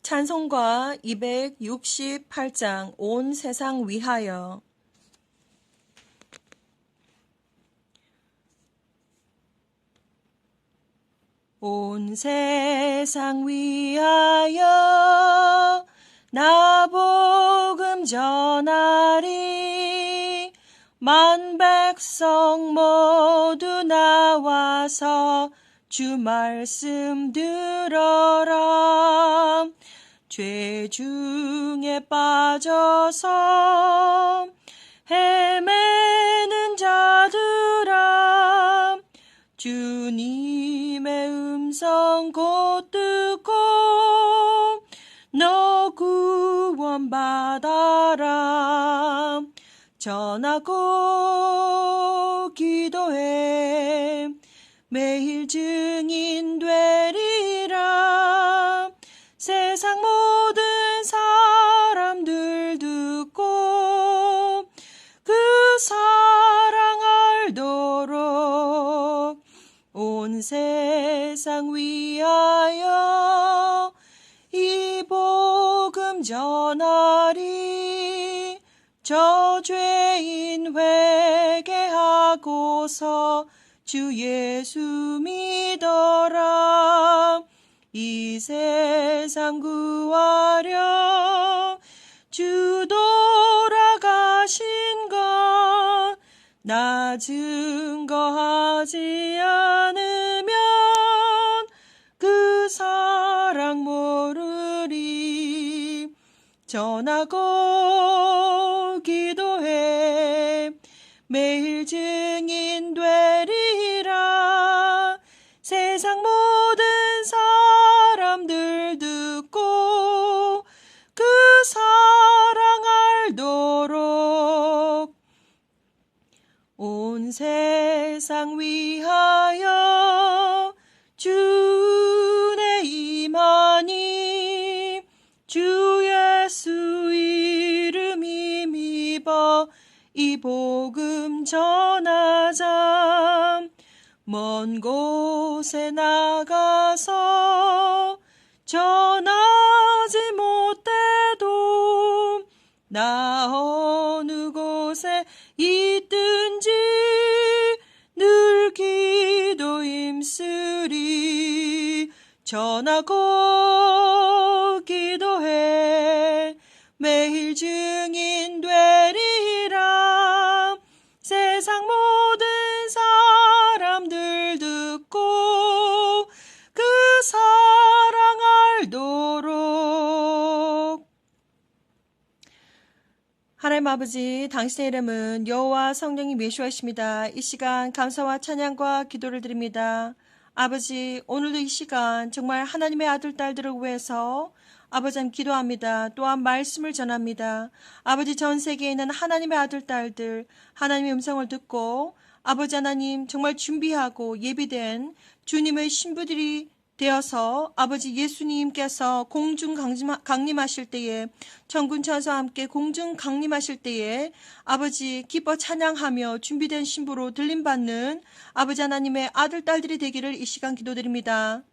찬송가 268장 온 세상 위하여. 온 세상 위하여 나 복음 전하리. 만 백성 모두 나와서 주 말씀 들어라. 죄 중에 빠져서 헤매는 자들아, 주님의 음성 곧 듣고 너 구원받아라. 전하고 기도해 매일 증인 되리라. 세상 모든 사람들 듣고 그 사랑 알도록 온 세상 위하여 이 복음 전하리. 저 죄인 회개하고서 주 예수 믿어라. 이 세상 구하려 주 돌아가신 것 나 증거하지 않으면 그 사랑 모르리. 전하고 기도해 매일 증인 되리라. 세상 모든 사람들 듣고 그 사랑 알도록 온 세상 위하여 주내 임하니. 주 예수 이름 힘입어 이 복음 전하자. 먼 곳에 나가서 전하지 못해도 나 어느 곳에 있든지 늘 기도 힘쓰리. 전하고 기도해 매일 증인 되리라. 세상 모든 사람들 듣고 그 사랑 알도록. 하나님 아버지, 당신의 이름은 여호와 성령님 예수하십니다. 이 시간 감사와 찬양과 기도를 드립니다. 아버지, 오늘도 이 시간 정말 하나님의 아들 딸들을 위해서 아버지 하나님 기도합니다. 또한 말씀을 전합니다. 아버지, 전 세계에 있는 하나님의 아들 딸들 하나님의 음성을 듣고 아버지 하나님 정말 준비하고 예비된 주님의 신부들이 되어서 아버지 예수님께서 공중 강림하실 때에 천군 천사와 함께 공중 강림하실 때에 아버지 기뻐 찬양하며 준비된 신부로 들림받는 아버지 하나님의 아들 딸들이 되기를 이 시간 기도드립니다.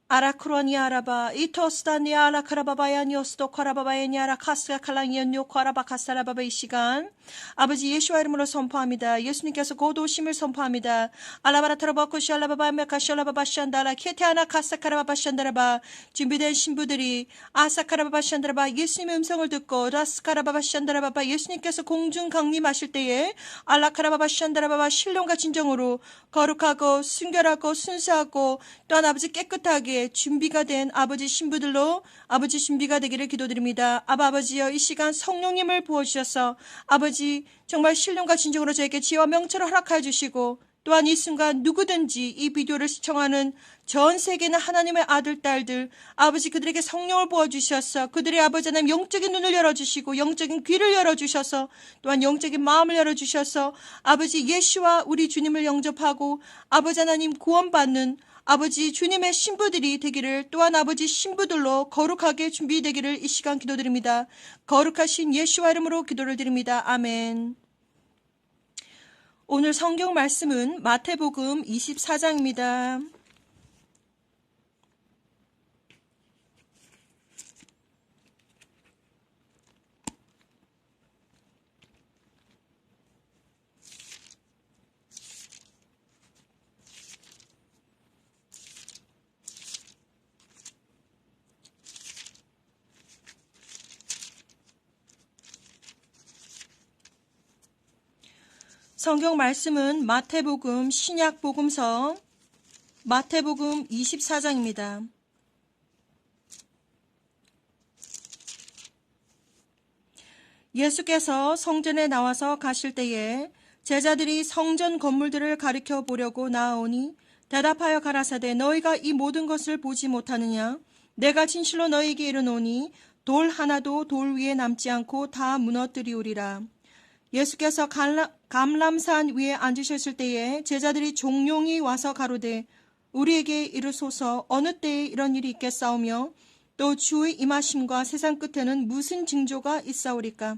아라크로니 아라바 이토스다니 아라카라바바야니오스도 카라바바야니 아라카스가 칼랑이언요 카라바카사라바바. 이 시간 아버지 예수와 이름으로 선포합니다. 예수님께서 곧 오심을 선포합니다. 알라바라타라바쿠시 알라바바메카시알라바바시안다라 케테아나 카사카라바바시안다라바. 준비된 신부들이 아사카라바바시안다라바 예수님의 음성을 듣고 라스카라바바시안다라바바 예수님께서 공중 강림하실 때에 알라카라바바시안다라바바 신령과 진정으로 거룩하고 순결하고 순수하고 또한 아버지 깨끗하게 준비가 된 아버지 신부들로 아버지 준비가 되기를 기도드립니다. 아버지여, 이 시간 성령님을 부어주셔서 아버지 정말 신령과 진정으로 저에게 지혜와 명철을 허락하여 주시고 또한 이 순간 누구든지 이 비디오를 시청하는 전 세계는 하나님의 아들 딸들 아버지 그들에게 성령을 부어주셔서 그들의 아버지 하나님 영적인 눈을 열어주시고 영적인 귀를 열어주셔서 또한 영적인 마음을 열어주셔서 아버지 예수와 우리 주님을 영접하고 아버지 하나님 구원받는 아버지 주님의 신부들이 되기를 또한 아버지 신부들로 거룩하게 준비되기를 이 시간 기도드립니다. 거룩하신 예수와 이름으로 기도를 드립니다. 아멘. 오늘 성경 말씀은 마태복음 24장입니다. 성경 말씀은 마태복음 신약복음서 마태복음 24장입니다. 예수께서 성전에 나와서 가실 때에 제자들이 성전 건물들을 가리켜 보려고 나아오니 대답하여 가라사대 너희가 이 모든 것을 보지 못하느냐? 내가 진실로 너희에게 이르노니 돌 하나도 돌 위에 남지 않고 다 무너뜨리우리라. 예수께서 감람산 위에 앉으셨을 때에 제자들이 종용이 와서 가로되 우리에게 이르소서 어느 때에 이런 일이 있겠사오며 또 주의 임하심과 세상 끝에는 무슨 징조가 있사오리까?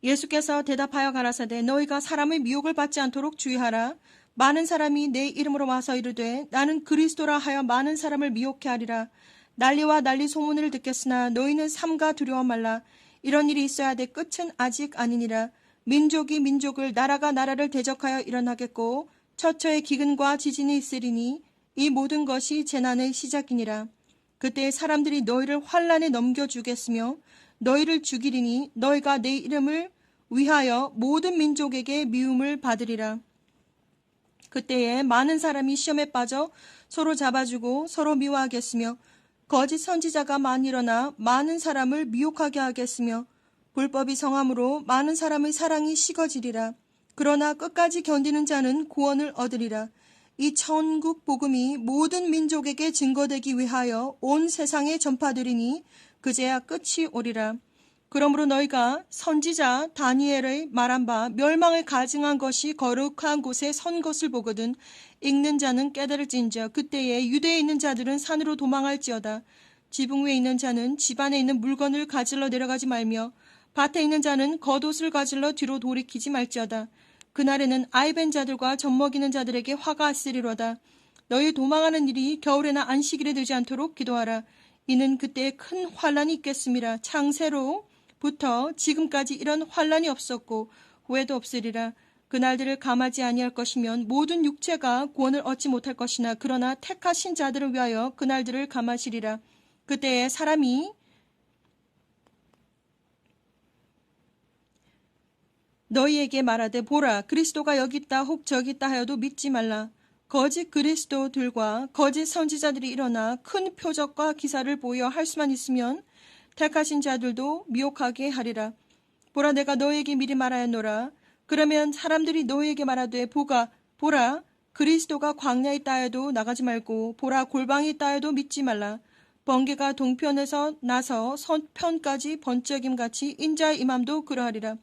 예수께서 대답하여 가라사대 너희가 사람의 미혹을 받지 않도록 주의하라. 많은 사람이 내 이름으로 와서 이르되 나는 그리스도라 하여 많은 사람을 미혹해 하리라. 난리와 난리 소문을 듣겠으나 너희는 삼가 두려워 말라. 이런 일이 있어야 돼 끝은 아직 아니니라. 민족이 민족을 나라가 나라를 대적하여 일어나겠고 처처에 기근과 지진이 있으리니 이 모든 것이 재난의 시작이니라. 그때 사람들이 너희를 환란에 넘겨주겠으며 너희를 죽이리니 너희가 내 이름을 위하여 모든 민족에게 미움을 받으리라. 그때에 많은 사람이 시험에 빠져 서로 잡아주고 서로 미워하겠으며 거짓 선지자가 많이 일어나 많은 사람을 미혹하게 하겠으며 불법이 성함으로 많은 사람의 사랑이 식어지리라. 그러나 끝까지 견디는 자는 구원을 얻으리라. 이 천국 복음이 모든 민족에게 증거되기 위하여 온 세상에 전파되리니 그제야 끝이 오리라. 그러므로 너희가 선지자 다니엘의 말한 바 멸망을 가증한 것이 거룩한 곳에 선 것을 보거든 읽는 자는 깨달을진저 그때에 유대에 있는 자들은 산으로 도망할지어다. 지붕 위에 있는 자는 집 안에 있는 물건을 가질러 내려가지 말며 밭에 있는 자는 겉옷을 가질러 뒤로 돌이키지 말지어다. 그날에는 아이벤 자들과 젖먹이는 자들에게 화가 있으리로다. 너희 도망하는 일이 겨울에나 안식일에 되지 않도록 기도하라. 이는 그때에 큰 환란이 있겠음이라. 창세로부터 지금까지 이런 환란이 없었고 후에도 없으리라. 그날들을 감하지 아니할 것이면 모든 육체가 구원을 얻지 못할 것이나 그러나 택하신 자들을 위하여 그날들을 감하시리라. 그때에 사람이 너희에게 말하되 보라 그리스도가 여기 있다 혹 저기 있다 하여도 믿지 말라. 거짓 그리스도들과 거짓 선지자들이 일어나 큰 표적과 기사를 보여 할 수만 있으면 택하신 자들도 미혹하게 하리라. 보라 내가 너희에게 미리 말하였노라. 그러면 사람들이 너희에게 말하되 보라 그리스도가 광야에 있다 하여도 나가지 말고 보라 골방에 있다 하여도 믿지 말라. 번개가 동편에서 나서 서편까지 번쩍임같이 인자의 임함도 그러하리라.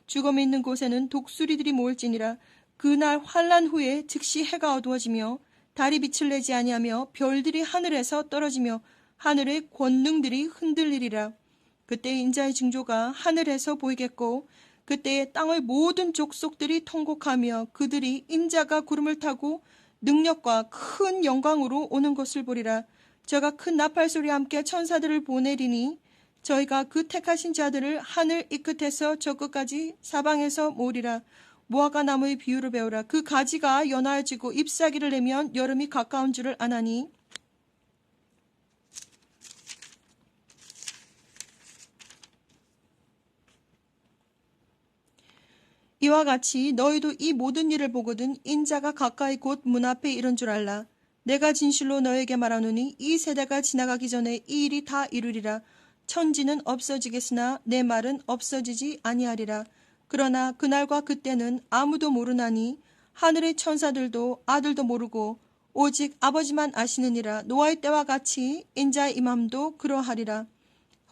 죽음이 있는 곳에는 독수리들이 모일지니라. 그날 환란 후에 즉시 해가 어두워지며 달이 빛을 내지 아니하며 별들이 하늘에서 떨어지며 하늘의 권능들이 흔들리리라. 그때 인자의 징조가 하늘에서 보이겠고 그때에 땅의 모든 족속들이 통곡하며 그들이 인자가 구름을 타고 능력과 큰 영광으로 오는 것을 보리라. 저가 큰 나팔소리와 함께 천사들을 보내리니 저희가 그 택하신 자들을 하늘 이 끝에서 저 끝까지 사방에서 모으리라. 무화과 나무의 비유를 배우라. 그 가지가 연하여지고 잎사귀를 내면 여름이 가까운 줄을 아나니 이와 같이 너희도 이 모든 일을 보거든 인자가 가까이 곧 문 앞에 이른 줄 알라. 내가 진실로 너에게 말하노니 이 세대가 지나가기 전에 이 일이 다 이루리라. 천지는 없어지겠으나 내 말은 없어지지 아니하리라. 그러나 그날과 그때는 아무도 모르나니 하늘의 천사들도 아들도 모르고 오직 아버지만 아시느니라. 노아의 때와 같이 인자의 임함도 그러하리라.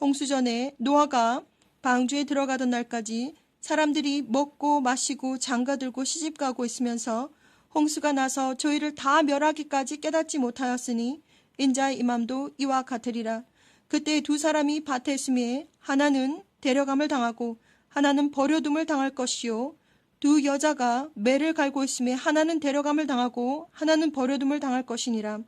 홍수전에 노아가 방주에 들어가던 날까지 사람들이 먹고 마시고 장가들고 시집가고 있으면서 홍수가 나서 저희를 다 멸하기까지 깨닫지 못하였으니 인자의 임함도 이와 같으리라. 그때 두 사람이 밭에 있음에 하나는 데려감을 당하고 하나는 버려둠을 당할 것이요 두 여자가 매를 갈고 있음에 하나는 데려감을 당하고 하나는 버려둠을 당할 것이니라.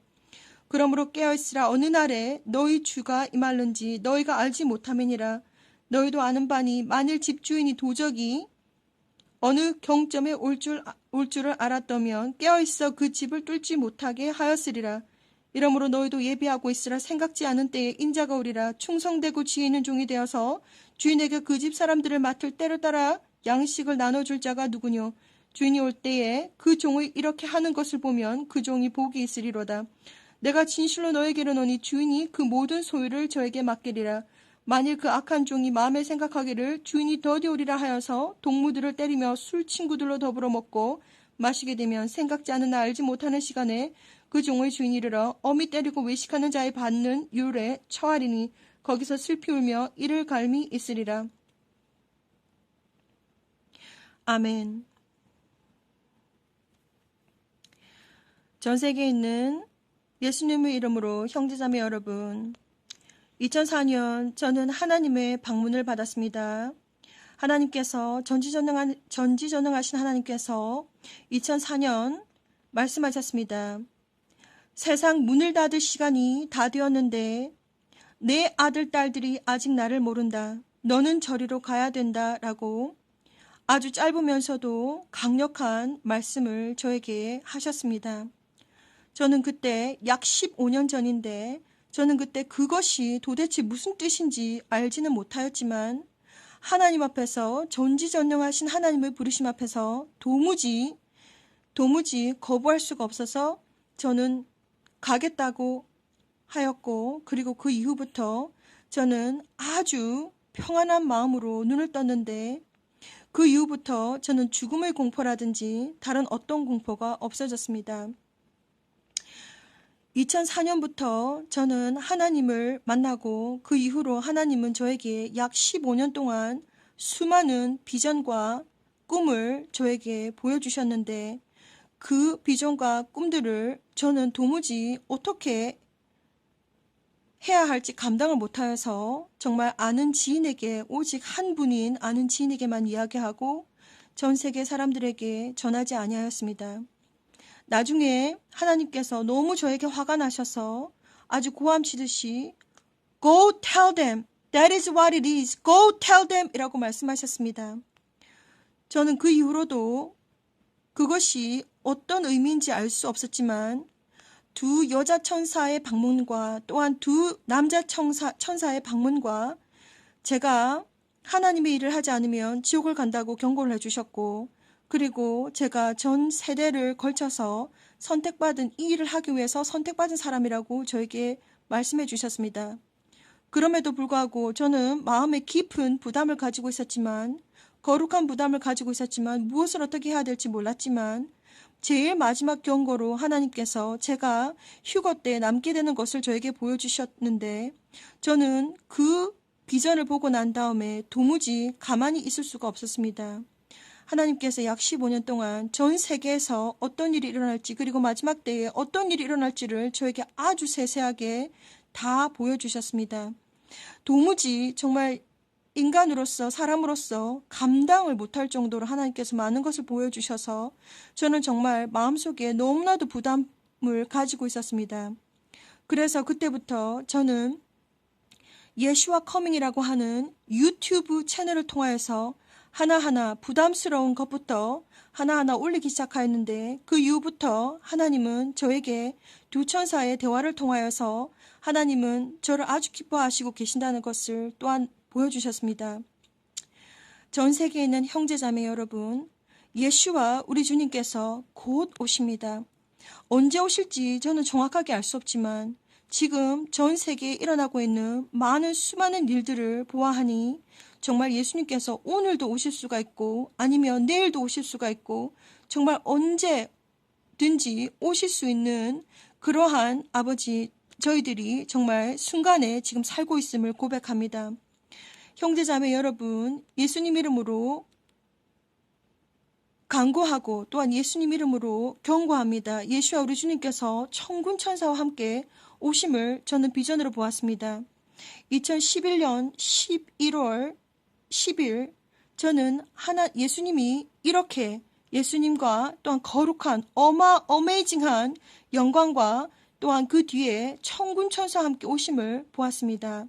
그러므로 깨어있으라. 어느 날에 너희 주가 임할는지 너희가 알지 못함이니라. 너희도 아는 바니 만일 집주인이 도적이 어느 경점에 올 줄을 알았다면 깨어있어 그 집을 뚫지 못하게 하였으리라. 이러므로 너희도 예비하고 있으라. 생각지 않은 때에 인자가 오리라. 충성되고 지혜 있는 종이 되어서 주인에게 그 집 사람들을 맡을 때를 따라 양식을 나눠줄 자가 누구뇨? 주인이 올 때에 그 종의 이렇게 하는 것을 보면 그 종이 복이 있으리로다. 내가 진실로 너에게 이르노니 주인이 그 모든 소유를 저에게 맡기리라. 만일 그 악한 종이 마음에 생각하기를 주인이 더디오리라 하여서 동무들을 때리며 술 친구들로 더불어 먹고 마시게 되면 생각지 않은 알지 못하는 시간에 그 종의 주인이 이르러 어미 때리고 외식하는 자의 받는 율에 처하리니 거기서 슬피 울며 이를 갈미 있으리라. 아멘. 전 세계에 있는 예수님의 이름으로 형제자매 여러분, 2004년 저는 하나님의 방문을 받았습니다. 하나님께서 전지전능하신 하나님께서 2004년 말씀하셨습니다. 세상 문을 닫을 시간이 다 되었는데 내 아들, 딸들이 아직 나를 모른다. 너는 저리로 가야 된다. 라고 아주 짧으면서도 강력한 말씀을 저에게 하셨습니다. 저는 그때 약 15년 전인데 저는 그때 그것이 도대체 무슨 뜻인지 알지는 못하였지만 하나님 앞에서 전지전능하신 하나님의 부르심 앞에서 도무지 거부할 수가 없어서 저는 가겠다고 하였고, 그리고 그 이후부터 저는 아주 평안한 마음으로 눈을 떴는데 그 이후부터 저는 죽음의 공포라든지 다른 어떤 공포가 없어졌습니다. 2004년부터 저는 하나님을 만나고 그 이후로 하나님은 저에게 약 15년 동안 수많은 비전과 꿈을 저에게 보여주셨는데 그 비전과 꿈들을 저는 도무지 어떻게 해야 할지 감당을 못하여서 정말 아는 지인에게, 오직 한 분인 아는 지인에게만 이야기하고 전 세계 사람들에게 전하지 아니하였습니다. 나중에 하나님께서 너무 저에게 화가 나셔서 아주 고함치듯이 Go tell them, that is what it is, go tell them 이라고 말씀하셨습니다. 저는 그 이후로도 그것이 어떤 의미인지 알 수 없었지만 두 여자 천사의 방문과 또한 두 남자 천사의 방문과 제가 하나님의 일을 하지 않으면 지옥을 간다고 경고를 해주셨고, 그리고 제가 전 세대를 걸쳐서 선택받은 이 일을 하기 위해서 선택받은 사람이라고 저에게 말씀해 주셨습니다. 그럼에도 불구하고 저는 마음에 깊은 부담을 가지고 있었지만, 거룩한 부담을 가지고 있었지만, 무엇을 어떻게 해야 될지 몰랐지만 제일 마지막 경고로 하나님께서 제가 휴거 때 남게 되는 것을 저에게 보여주셨는데 저는 그 비전을 보고 난 다음에 도무지 가만히 있을 수가 없었습니다. 하나님께서 약 15년 동안 전 세계에서 어떤 일이 일어날지, 그리고 마지막 때에 어떤 일이 일어날지를 저에게 아주 세세하게 다 보여주셨습니다. 도무지 정말 인간으로서, 사람으로서 감당을 못할 정도로 하나님께서 많은 것을 보여주셔서 저는 정말 마음속에 너무나도 부담을 가지고 있었습니다. 그래서 그때부터 저는 예슈아 커밍이라고 하는 유튜브 채널을 통하여서 하나하나 부담스러운 것부터 하나하나 올리기 시작하였는데 그 이후부터 하나님은 저에게 두 천사의 대화를 통하여서 하나님은 저를 아주 기뻐하시고 계신다는 것을 또한 보여주셨습니다. 전 세계에 있는 형제자매 여러분, 예수와 우리 주님께서 곧 오십니다. 언제 오실지 저는 정확하게 알 수 없지만 지금 전 세계에 일어나고 있는 수많은 일들을 보아하니 정말 예수님께서 오늘도 오실 수가 있고 아니면 내일도 오실 수가 있고 정말 언제든지 오실 수 있는 그러한 아버지, 저희들이 정말 순간에 지금 살고 있음을 고백합니다. 형제자매 여러분, 예수님 이름으로 간구하고 또한 예수님 이름으로 경고합니다. 예수와 우리 주님께서 천군 천사와 함께 오심을 저는 비전으로 보았습니다. 2011년 11월 10일 저는 예수님이 이렇게 예수님과 또한 거룩한 어메이징한 영광과 또한 그 뒤에 천군 천사와 함께 오심을 보았습니다.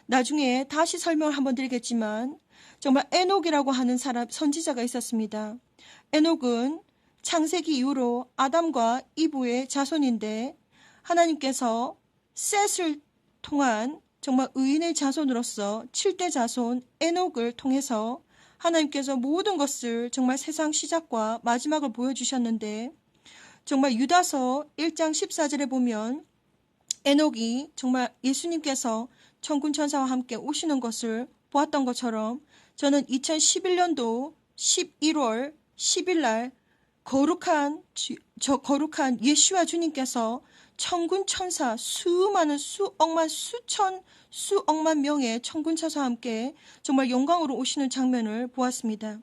나중에 다시 설명을 한번 드리겠지만 정말 에녹이라고 하는 선지자가 있었습니다. 에녹은 창세기 이후로 아담과 이브의 자손인데 하나님께서 셋을 통한 정말 의인의 자손으로서 7대 자손 에녹을 통해서 하나님께서 모든 것을 정말 세상 시작과 마지막을 보여주셨는데 정말 유다서 1장 14절에 보면 에녹이 정말 예수님께서 천군 천사와 함께 오시는 것을 보았던 것처럼 저는 2011년도 11월 10일 날 거룩한 예수와 주님께서 천군 천사 수많은 수억만 수천 수억만 명의 천군 천사와 함께 정말 영광으로 오시는 장면을 보았습니다.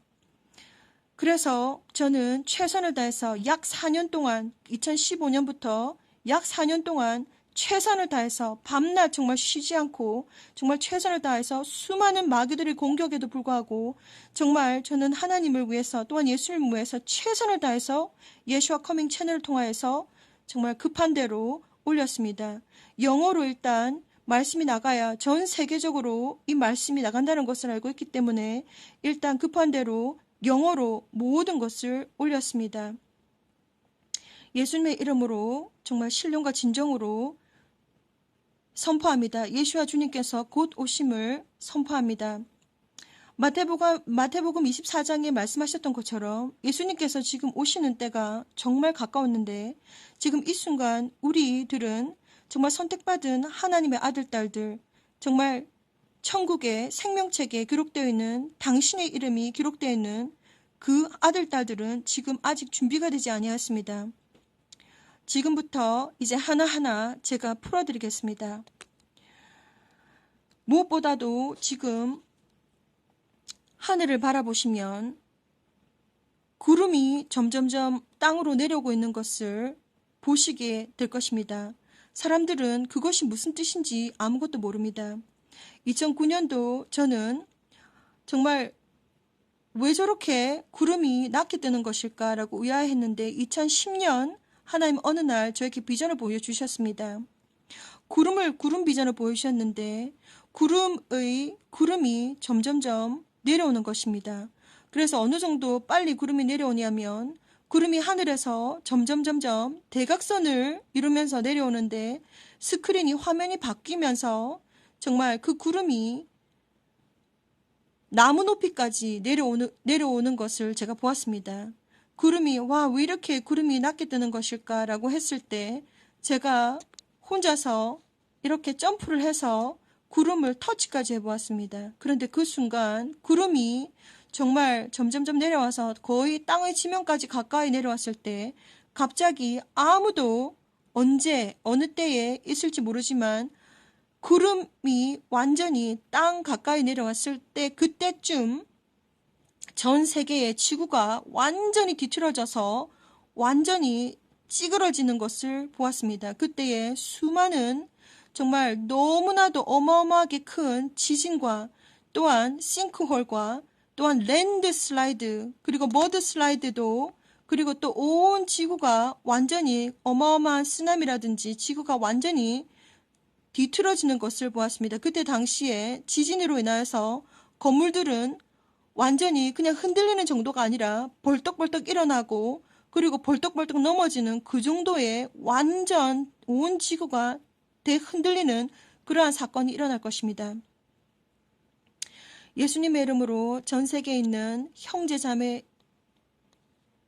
그래서 저는 최선을 다해서 약 4년 동안 2015년부터 약 4년 동안 최선을 다해서 밤낮 정말 쉬지 않고 정말 최선을 다해서 수많은 마귀들의 공격에도 불구하고 정말 저는 하나님을 위해서 또한 예수님을 위해서 최선을 다해서 예수와 커밍 채널을 통하여서 정말 급한 대로 올렸습니다. 영어로 일단 말씀이 나가야 전 세계적으로 이 말씀이 나간다는 것을 알고 있기 때문에 일단 급한 대로 영어로 모든 것을 올렸습니다. 예수님의 이름으로 정말 신령과 진정으로 선포합니다. 예수와 주님께서 곧 오심을 선포합니다. 마태복음 24장에 말씀하셨던 것처럼 예수님께서 지금 오시는 때가 정말 가까웠는데 지금 이 순간 우리들은 정말 선택받은 하나님의 아들, 딸들, 정말 천국의 생명책에 기록되어 있는 당신의 이름이 기록되어 있는 그 아들, 딸들은 지금 아직 준비가 되지 아니하였습니다. 지금부터 이제 하나하나 제가 풀어드리겠습니다. 무엇보다도 지금 하늘을 바라보시면 구름이 점점점 땅으로 내려오고 있는 것을 보시게 될 것입니다. 사람들은 그것이 무슨 뜻인지 아무것도 모릅니다. 2009년도 저는 정말 왜 저렇게 구름이 낮게 뜨는 것일까라고 의아해했는데 2010년 하나님 어느 날 저에게 비전을 보여주셨습니다. 구름 비전을 보여주셨는데 구름이 점점점 내려오는 것입니다. 그래서 어느 정도 빨리 구름이 내려오냐면 구름이 하늘에서 점점 대각선을 이루면서 내려오는데 스크린이 화면이 바뀌면서 정말 그 구름이 나무 높이까지 내려오는 것을 제가 보았습니다. 구름이 왜 이렇게 구름이 낮게 뜨는 것일까라고 했을 때 제가 혼자서 이렇게 점프를 해서 구름을 터치까지 해보았습니다. 그런데 그 순간 구름이 정말 점점점 내려와서 거의 땅의 지면까지 가까이 내려왔을 때 갑자기 아무도 언제 어느 때에 있을지 모르지만 구름이 완전히 땅 가까이 내려왔을 때 그때쯤 전 세계의 지구가 완전히 뒤틀어져서 완전히 찌그러지는 것을 보았습니다. 그때에 수많은 정말 너무나도 어마어마하게 큰 지진과 또한 싱크홀과 또한 랜드 슬라이드 그리고 머드 슬라이드도 그리고 또 온 지구가 완전히 어마어마한 쓰나미라든지 지구가 완전히 뒤틀어지는 것을 보았습니다. 그때 당시에 지진으로 인하여서 건물들은 완전히 그냥 흔들리는 정도가 아니라 벌떡벌떡 일어나고 그리고 벌떡벌떡 넘어지는 그 정도의 완전 온 지구가 대흔들리는 그러한 사건이 일어날 것입니다. 예수님의 이름으로 전 세계에 있는 형제 자매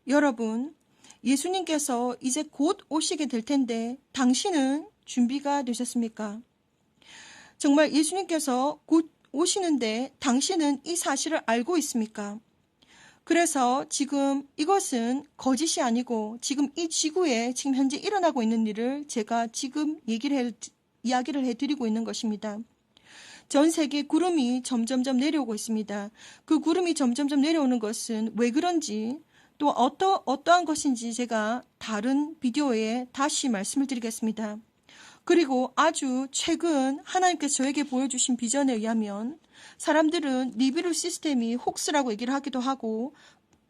여러분, 예수님께서 이제 곧 오시게 될 텐데 당신은 준비가 되셨습니까? 정말 예수님께서 곧 오시는데 당신은 이 사실을 알고 있습니까? 그래서 지금 이것은 거짓이 아니고 지금 이 지구에 지금 현재 일어나고 있는 일을 제가 지금 이야기를 해드리고 있는 것입니다. 전 세계 구름이 점점점 내려오고 있습니다. 그 구름이 점점점 내려오는 것은 왜 그런지 또 어떠한 것인지 제가 다른 비디오에 다시 말씀을 드리겠습니다. 그리고 아주 최근 하나님께서 저에게 보여주신 비전에 의하면 사람들은 니비루 시스템이 혹스라고 얘기를 하기도 하고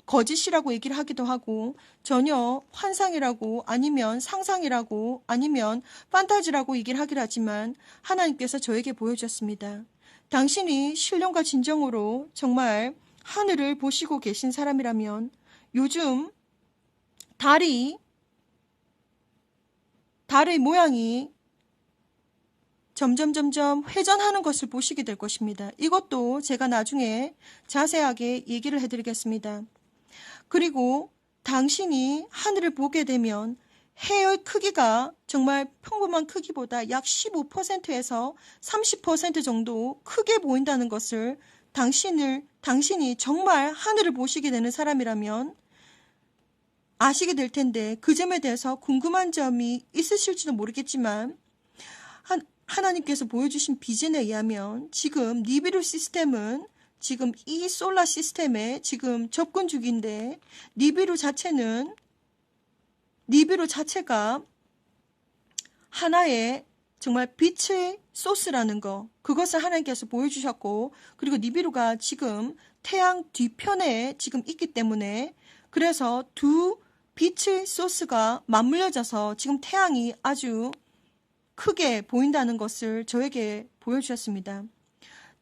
거짓이라고 얘기를 하기도 하고 전혀 환상이라고 아니면 상상이라고 아니면 판타지라고 얘기를 하기도 하지만 하나님께서 저에게 보여주셨습니다. 당신이 신령과 진정으로 정말 하늘을 보시고 계신 사람이라면 요즘 달의 모양이 점점 회전하는 것을 보시게 될 것입니다. 이것도 제가 나중에 자세하게 얘기를 해드리겠습니다. 그리고 당신이 하늘을 보게 되면 해의 크기가 정말 평범한 크기보다 약 15%에서 30% 정도 크게 보인다는 것을 당신이 정말 하늘을 보시게 되는 사람이라면 아시게 될 텐데, 그 점에 대해서 궁금한 점이 있으실지도 모르겠지만 하나님께서 보여주신 비전에 의하면 지금 니비루 시스템은 지금 이 솔라 시스템에 지금 접근 중인데, 니비루 자체가 하나의 정말 빛의 소스라는 거, 그것을 하나님께서 보여주셨고, 그리고 니비루가 지금 태양 뒤편에 지금 있기 때문에, 그래서 두 빛의 소스가 맞물려져서 지금 태양이 아주 크게 보인다는 것을 저에게 보여주셨습니다.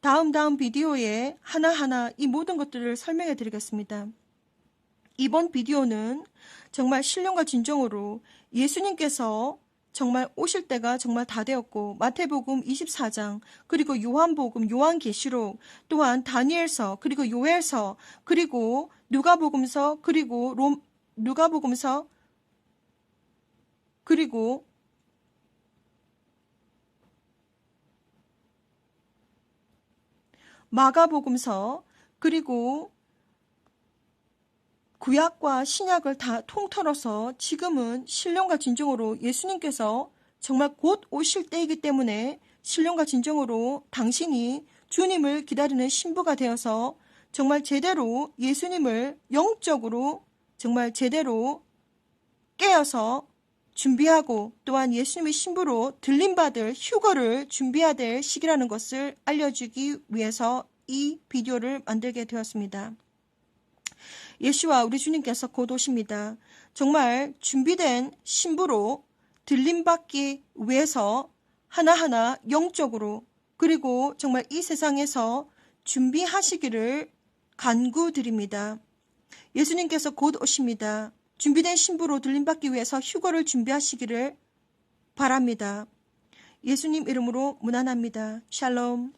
다음 비디오에 하나하나 이 모든 것들을 설명해 드리겠습니다. 이번 비디오는 정말 신령과 진정으로 예수님께서 정말 오실 때가 정말 다 되었고, 마태복음 24장, 그리고 요한복음, 요한계시록, 또한 다니엘서, 그리고 요엘서, 그리고 누가복음서, 그리고 누가복음서, 그리고 마가복음서, 그리고 구약과 신약을 다 통틀어서 지금은 신령과 진정으로 예수님께서 정말 곧 오실 때이기 때문에 신령과 진정으로 당신이 주님을 기다리는 신부가 되어서 정말 제대로 예수님을 영적으로 정말 제대로 깨어서 준비하고, 또한 예수님의 신부로 들림받을 휴거를 준비해야 될 시기라는 것을 알려주기 위해서 이 비디오를 만들게 되었습니다. 예수와 우리 주님께서 곧 오십니다. 정말 준비된 신부로 들림받기 위해서 하나하나 영적으로, 그리고 정말 이 세상에서 준비하시기를 간구드립니다. 예수님께서 곧 오십니다. 준비된 신부로 들림받기 위해서 휴거를 준비하시기를 바랍니다. 예수님 이름으로 문안합니다. 샬롬.